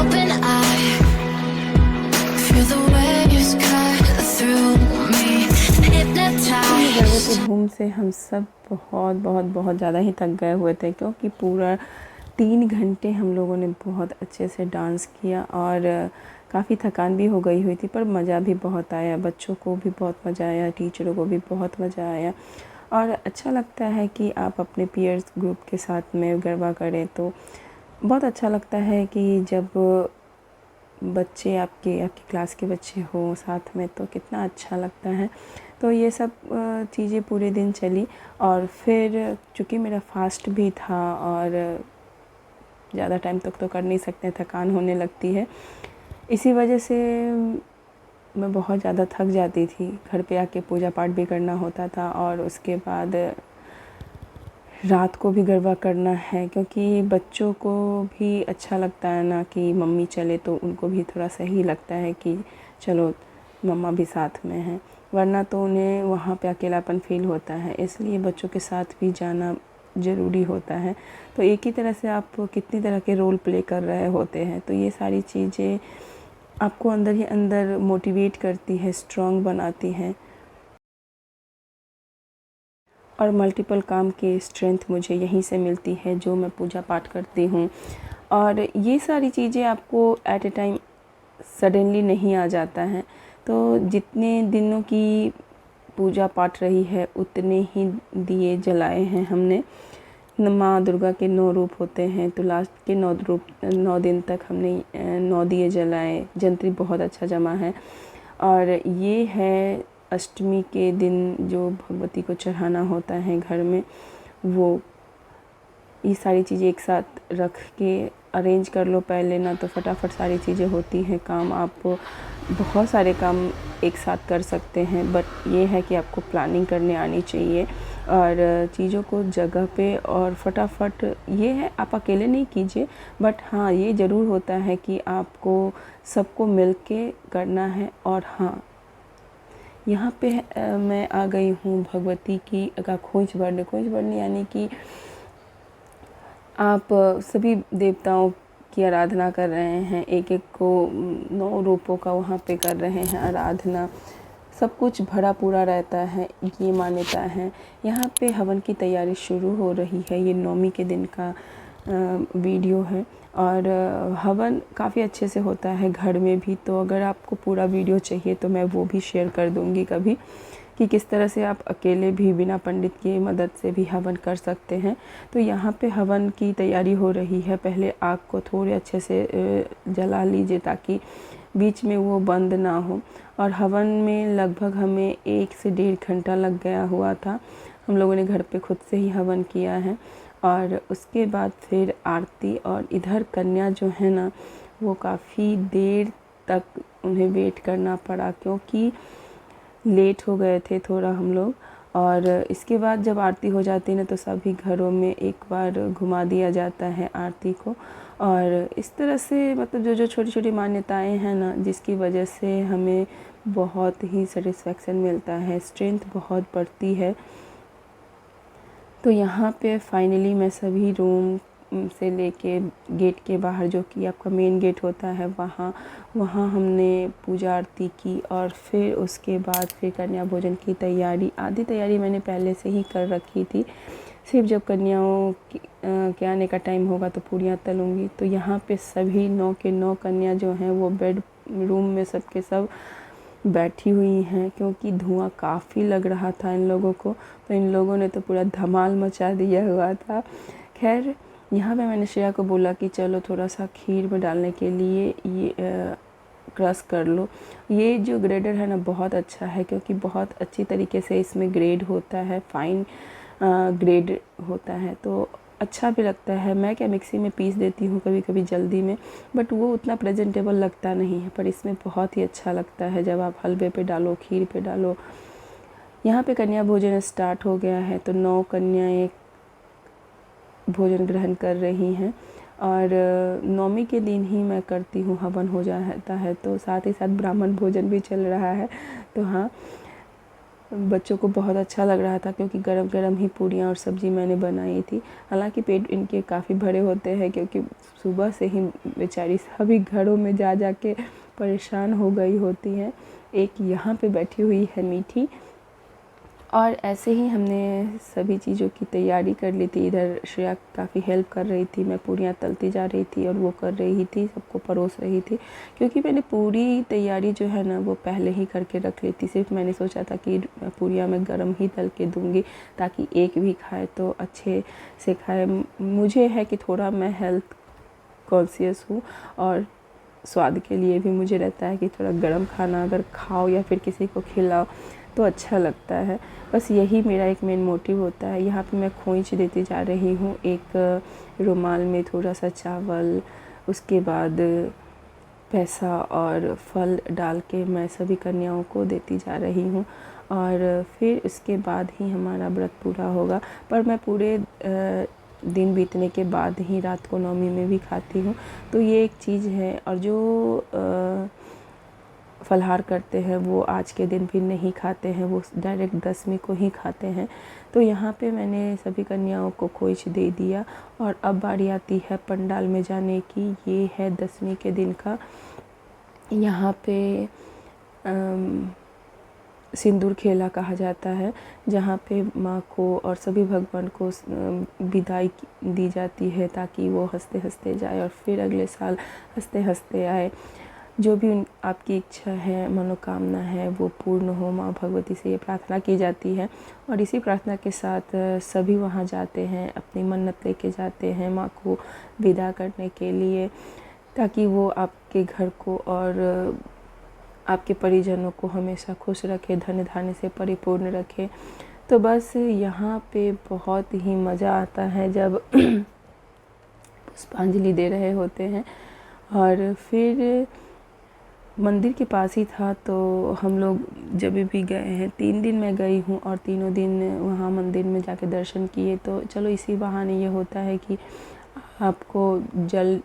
open, I feel the waves cut through me, गर्भवती hypnotized. धूम से हम सब बहुत बहुत बहुत ज़्यादा ही थक गए हुए थे, क्योंकि पूरा 3 घंटे हम लोगों ने बहुत अच्छे से डांस किया और काफ़ी थकान भी हो गई हुई थी, पर मज़ा भी बहुत आया। बच्चों को भी बहुत मज़ा आया, टीचरों को भी बहुत मज़ा आया। और अच्छा लगता है कि आप अपने पीयर्स ग्रुप के साथ में गरबा करें तो बहुत अच्छा लगता है कि जब बच्चे आपके क्लास के बच्चे हो साथ में तो कितना अच्छा लगता है। तो ये सब चीज़ें पूरे दिन चली और फिर चूँकि मेरा फास्ट भी था और ज़्यादा टाइम तक तो कर नहीं सकते, थकान होने लगती है, इसी वजह से मैं बहुत ज़्यादा थक जाती थी। घर पे आके पूजा पाठ भी करना होता था और उसके बाद रात को भी गरबा करना है, क्योंकि बच्चों को भी अच्छा लगता है ना कि मम्मी चले, तो उनको भी थोड़ा सही लगता है कि चलो मम्मा भी साथ में हैं, वरना तो उन्हें वहाँ पे अकेलापन फ़ील होता है। इसलिए बच्चों के साथ भी जाना ज़रूरी होता है। तो एक ही तरह से आप कितनी तरह के रोल प्ले कर रहे होते हैं, तो ये सारी चीज़ें आपको अंदर ही अंदर मोटिवेट करती है, स्ट्रॉन्ग बनाती हैं। और मल्टीपल काम की स्ट्रेंथ मुझे यहीं से मिलती है जो मैं पूजा पाठ करती हूँ। और ये सारी चीज़ें आपको एट ए टाइम सडनली नहीं आ जाता है। तो जितने दिनों की पूजा पाठ रही है उतने ही दिए जलाए हैं हमने। माँ दुर्गा के 9 रूप होते हैं, तो लास्ट के 9 दिन तक हमने 9 दिए जलाए। जंत्री बहुत अच्छा जमा है। और ये है अष्टमी के दिन जो भगवती को चढ़ाना होता है घर में, वो ये सारी चीज़ें एक साथ रख के अरेंज कर लो पहले ना, तो फटाफट सारी चीज़ें होती हैं। काम आप बहुत सारे काम एक साथ कर सकते हैं, बट ये है कि आपको प्लानिंग करने आनी चाहिए और चीज़ों को जगह पे और फटाफट। ये है आप अकेले नहीं कीजिए, बट हाँ ये ज़रूर होता है कि आपको सबको मिल के करना है। और हाँ, यहाँ पे मैं आ गई हूँ भगवती की का खोज भरने यानी कि आप सभी देवताओं की आराधना कर रहे हैं, एक एक को 9 रूपों का वहाँ पे कर रहे हैं आराधना। सब कुछ भरा पूरा रहता है, ये मान्यता है। यहाँ पे हवन की तैयारी शुरू हो रही है। ये 9वीं के दिन का वीडियो है और हवन काफ़ी अच्छे से होता है घर में भी। तो अगर आपको पूरा वीडियो चाहिए तो मैं वो भी शेयर कर दूँगी कभी, कि किस तरह से आप अकेले भी बिना पंडित की मदद से भी हवन कर सकते हैं। तो यहाँ पे हवन की तैयारी हो रही है। पहले आग को थोड़े अच्छे से जला लीजिए ताकि बीच में वो बंद ना हो। और हवन में लगभग हमें 1 से 1.5 घंटा लग गया हुआ था। हम लोगों ने घर पे खुद से ही हवन किया है। और उसके बाद फिर आरती, और इधर कन्या जो है ना वो काफ़ी देर तक उन्हें वेट करना पड़ा, क्योंकि लेट हो गए थे थोड़ा हम लोग। और इसके बाद जब आरती हो जाती है ना तो सभी घरों में एक बार घुमा दिया जाता है आरती को। और इस तरह से मतलब जो जो छोटी छोटी मान्यताएं हैं ना, जिसकी वजह से हमें बहुत ही सेटिस्फेक्शन मिलता है, स्ट्रेंथ बहुत बढ़ती है। तो यहाँ पे फाइनली मैं सभी रूम से लेके गेट के बाहर, जो कि आपका मेन गेट होता है, वहाँ हमने पूजा आरती की। और फिर उसके बाद फिर कन्या भोजन की तैयारी, आधी तैयारी मैंने पहले से ही कर रखी थी। सिर्फ जब कन्याओं के आने का टाइम होगा तो पूड़ियाँ तलूँगी। तो यहाँ पे सभी 9 के 9 कन्या जो हैं वो बेड रूम में सबके सब बैठी हुई हैं, क्योंकि धुआं काफ़ी लग रहा था इन लोगों को। तो इन लोगों ने तो पूरा धमाल मचा दिया हुआ था। खैर यहाँ पे मैंने श्रेया को बोला कि चलो थोड़ा सा खीर में डालने के लिए ये क्रश कर लो। ये जो ग्रेडर है ना बहुत अच्छा है, क्योंकि बहुत अच्छी तरीके से इसमें ग्रेड होता है, फाइन ग्रेड होता है, तो अच्छा भी लगता है। मैं क्या मिक्सी में पीस देती हूँ कभी कभी जल्दी में, बट वो उतना प्रेजेंटेबल लगता नहीं है, पर इसमें बहुत ही अच्छा लगता है जब आप हलवे पे डालो, खीर पे डालो। यहाँ पे कन्या भोजन स्टार्ट हो गया है, तो 9 कन्याएं भोजन ग्रहण कर रही हैं। और 9वीं के दिन ही मैं करती हूँ, हवन हो जाता है, तो साथ ही साथ ब्राह्मण भोजन भी चल रहा है। तो हाँ, बच्चों को बहुत अच्छा लग रहा था क्योंकि गरम गरम ही पूरियाँ और सब्ज़ी मैंने बनाई थी। हालांकि पेट इनके काफ़ी भरे होते हैं क्योंकि सुबह से ही बेचारी सभी घरों में जा जा के परेशान हो गई होती हैं। एक यहाँ पे बैठी हुई है मीठी। और ऐसे ही हमने सभी चीज़ों की तैयारी कर ली थी। इधर श्रेया काफ़ी हेल्प कर रही थी, मैं पूरियाँ तलती जा रही थी और वो कर रही थी, सबको परोस रही थी। क्योंकि मैंने पूरी तैयारी जो है ना वो पहले ही करके रख ली थी। सिर्फ मैंने सोचा था कि पूरियाँ मैं गरम ही तल के दूँगी ताकि एक भी खाए तो अच्छे से खाए। मुझे है कि थोड़ा मैं हेल्थ कॉन्शियस हूँ और स्वाद के लिए भी मुझे रहता है कि थोड़ा गर्म खाना अगर खाओ या फिर किसी को खिलाओ तो अच्छा लगता है। बस यही मेरा एक मेन मोटिव होता है। यहाँ पे मैं खोइंच देती जा रही हूँ। एक रुमाल में थोड़ा सा चावल, उसके बाद पैसा और फल डाल के मैं सभी कन्याओं को देती जा रही हूँ और फिर उसके बाद ही हमारा व्रत पूरा होगा। पर मैं पूरे दिन बीतने के बाद ही रात को नौमी में भी खाती हूँ। तो ये एक चीज़ है। और जो फलाहार करते हैं वो आज के दिन फिर नहीं खाते हैं, वो डायरेक्ट दसवीं को ही खाते हैं। तो यहाँ पे मैंने सभी कन्याओं को खोइच दे दिया और अब बारी आती है पंडाल में जाने की। ये है दसवीं के दिन का। यहाँ पे सिंदूर खेला कहा जाता है, जहाँ पे माँ को और सभी भगवान को विदाई दी जाती है ताकि वो हंसते हंसते जाए और फिर अगले साल हंसते हंसते आए। जो भी आपकी इच्छा है, मनोकामना है, वो पूर्ण हो, माँ भगवती से ये प्रार्थना की जाती है। और इसी प्रार्थना के साथ सभी वहाँ जाते हैं, अपनी मन्नत लेके जाते हैं माँ को विदा करने के लिए, ताकि वो आपके घर को और आपके परिजनों को हमेशा खुश रखे, धन धान्य से परिपूर्ण रखे। तो बस यहाँ पे बहुत ही मज़ा आता है जब पुष्पांजलि दे रहे होते हैं। और फिर मंदिर के पास ही था तो हम लोग जब भी गए हैं, 3 दिन मैं गई हूँ और तीनों दिन वहाँ मंदिर में जाके दर्शन किए। तो चलो इसी बहाने ये होता है कि आपको जल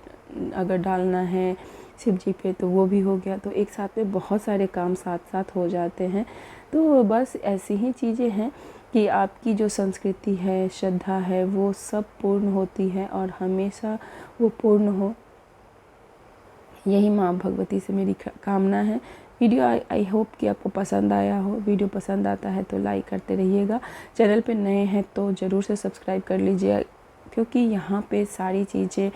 अगर डालना है शिव जी पे तो वो भी हो गया। तो एक साथ में बहुत सारे काम साथ साथ हो जाते हैं। तो बस ऐसी ही चीज़ें हैं कि आपकी जो संस्कृति है, श्रद्धा है, वो सब पूर्ण होती है और हमेशा वो पूर्ण हो, यही माँ भगवती से मेरी कामना है। वीडियो आई होप कि आपको पसंद आया हो। वीडियो पसंद आता है तो लाइक करते रहिएगा। चैनल पे नए हैं तो ज़रूर से सब्सक्राइब कर लीजिए, क्योंकि यहाँ पे सारी चीज़ें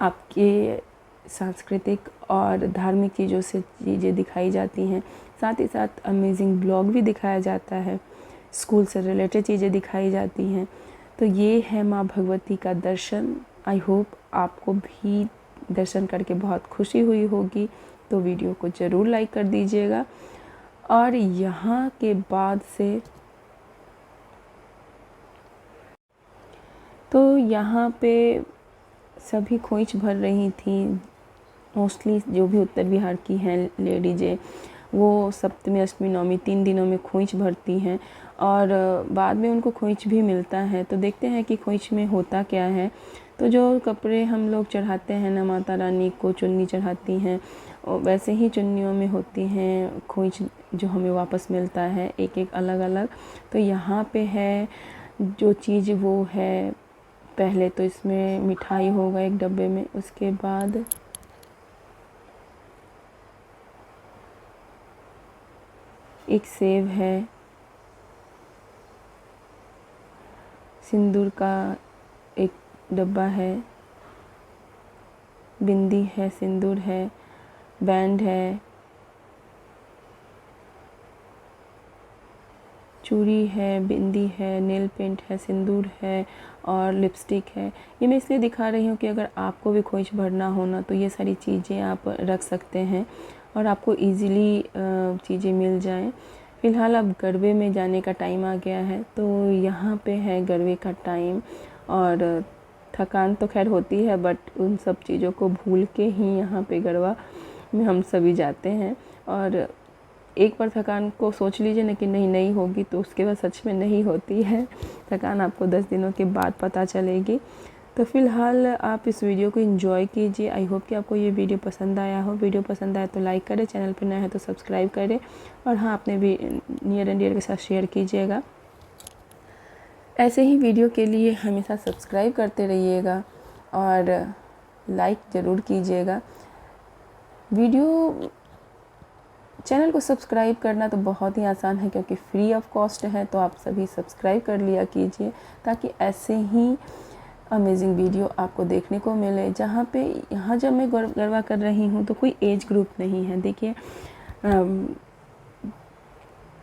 आपके सांस्कृतिक और धार्मिक चीज़ों से चीज़ें दिखाई जाती हैं। साथ ही साथ अमेजिंग ब्लॉग भी दिखाया जाता है, स्कूल से रिलेटेड चीज़ें दिखाई जाती हैं। तो ये है माँ भगवती का दर्शन। आई होप आपको भी दर्शन करके बहुत खुशी हुई होगी। तो वीडियो को ज़रूर लाइक कर दीजिएगा। और यहाँ के बाद से तो यहाँ पे सभी खोइच भर रही थी। मोस्टली जो भी उत्तर बिहार की हैं लेडीज़ें, वो सप्तमी, अष्टमी, नवमी 3 दिनों में खोइच भरती हैं और बाद में उनको खोइच भी मिलता है। तो देखते हैं कि खोइच में होता क्या है। तो जो कपड़े हम लोग चढ़ाते हैं ना, माता रानी को चुन्नी चढ़ाती हैं, वैसे ही चुन्नियों में होती हैं खोइच जो हमें वापस मिलता है, एक एक अलग अलग। तो यहाँ पे है जो चीज़ वो है, पहले तो इसमें मिठाई होगा एक डब्बे में, उसके बाद एक सेब है, सिंदूर का एक डब्बा है, बिंदी है, सिंदूर है, बैंड है, चूड़ी है, बिंदी है, नेल पेंट है, सिंदूर है और लिपस्टिक है। ये मैं इसलिए दिखा रही हूँ कि अगर आपको भी खोइच भरना हो ना तो ये सारी चीज़ें आप रख सकते हैं और आपको इजीली चीज़ें मिल जाएं। फ़िलहाल अब गरबे में जाने का टाइम आ गया है, तो यहाँ पे है गरबे का टाइम। और थकान तो खैर होती है, बट उन सब चीज़ों को भूल के ही यहाँ पे गरबा में हम सभी जाते हैं। और एक बार थकान को सोच लीजिए ना कि नहीं होगी, तो उसके बाद सच में नहीं होती है। थकान आपको 10 दिनों के बाद पता चलेगी। तो फ़िलहाल आप इस वीडियो को एंजॉय कीजिए। आई होप कि आपको ये वीडियो पसंद आया हो। वीडियो पसंद आया तो लाइक करें, चैनल पर नया है तो सब्सक्राइब करें और हाँ, अपने भी नियर एंड डियर के साथ शेयर कीजिएगा। ऐसे ही वीडियो के लिए हमेशा सब्सक्राइब करते रहिएगा और लाइक ज़रूर कीजिएगा। चैनल को सब्सक्राइब करना तो बहुत ही आसान है क्योंकि फ्री ऑफ कॉस्ट है, तो आप सभी सब्सक्राइब कर लिया कीजिए ताकि ऐसे ही अमेजिंग वीडियो आपको देखने को मिले। यहाँ जब मैं गरबा कर रही हूँ तो कोई एज ग्रुप नहीं है। देखिए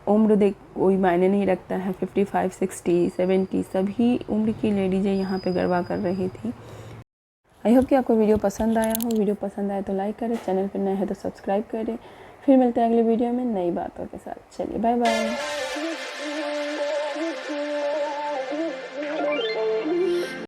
उम्र कोई मायने नहीं रखता है। 55, 60, 70 सभी उम्र की लेडीज़ें यहाँ पे गरबा कर रही थी। आई होप कि आपको वीडियो पसंद आया हो। वीडियो पसंद आए तो लाइक करें, चैनल पर नए हैं तो सब्सक्राइब करें। फिर मिलते हैं अगले वीडियो में नई बातों के साथ। चलिए बाय बाय।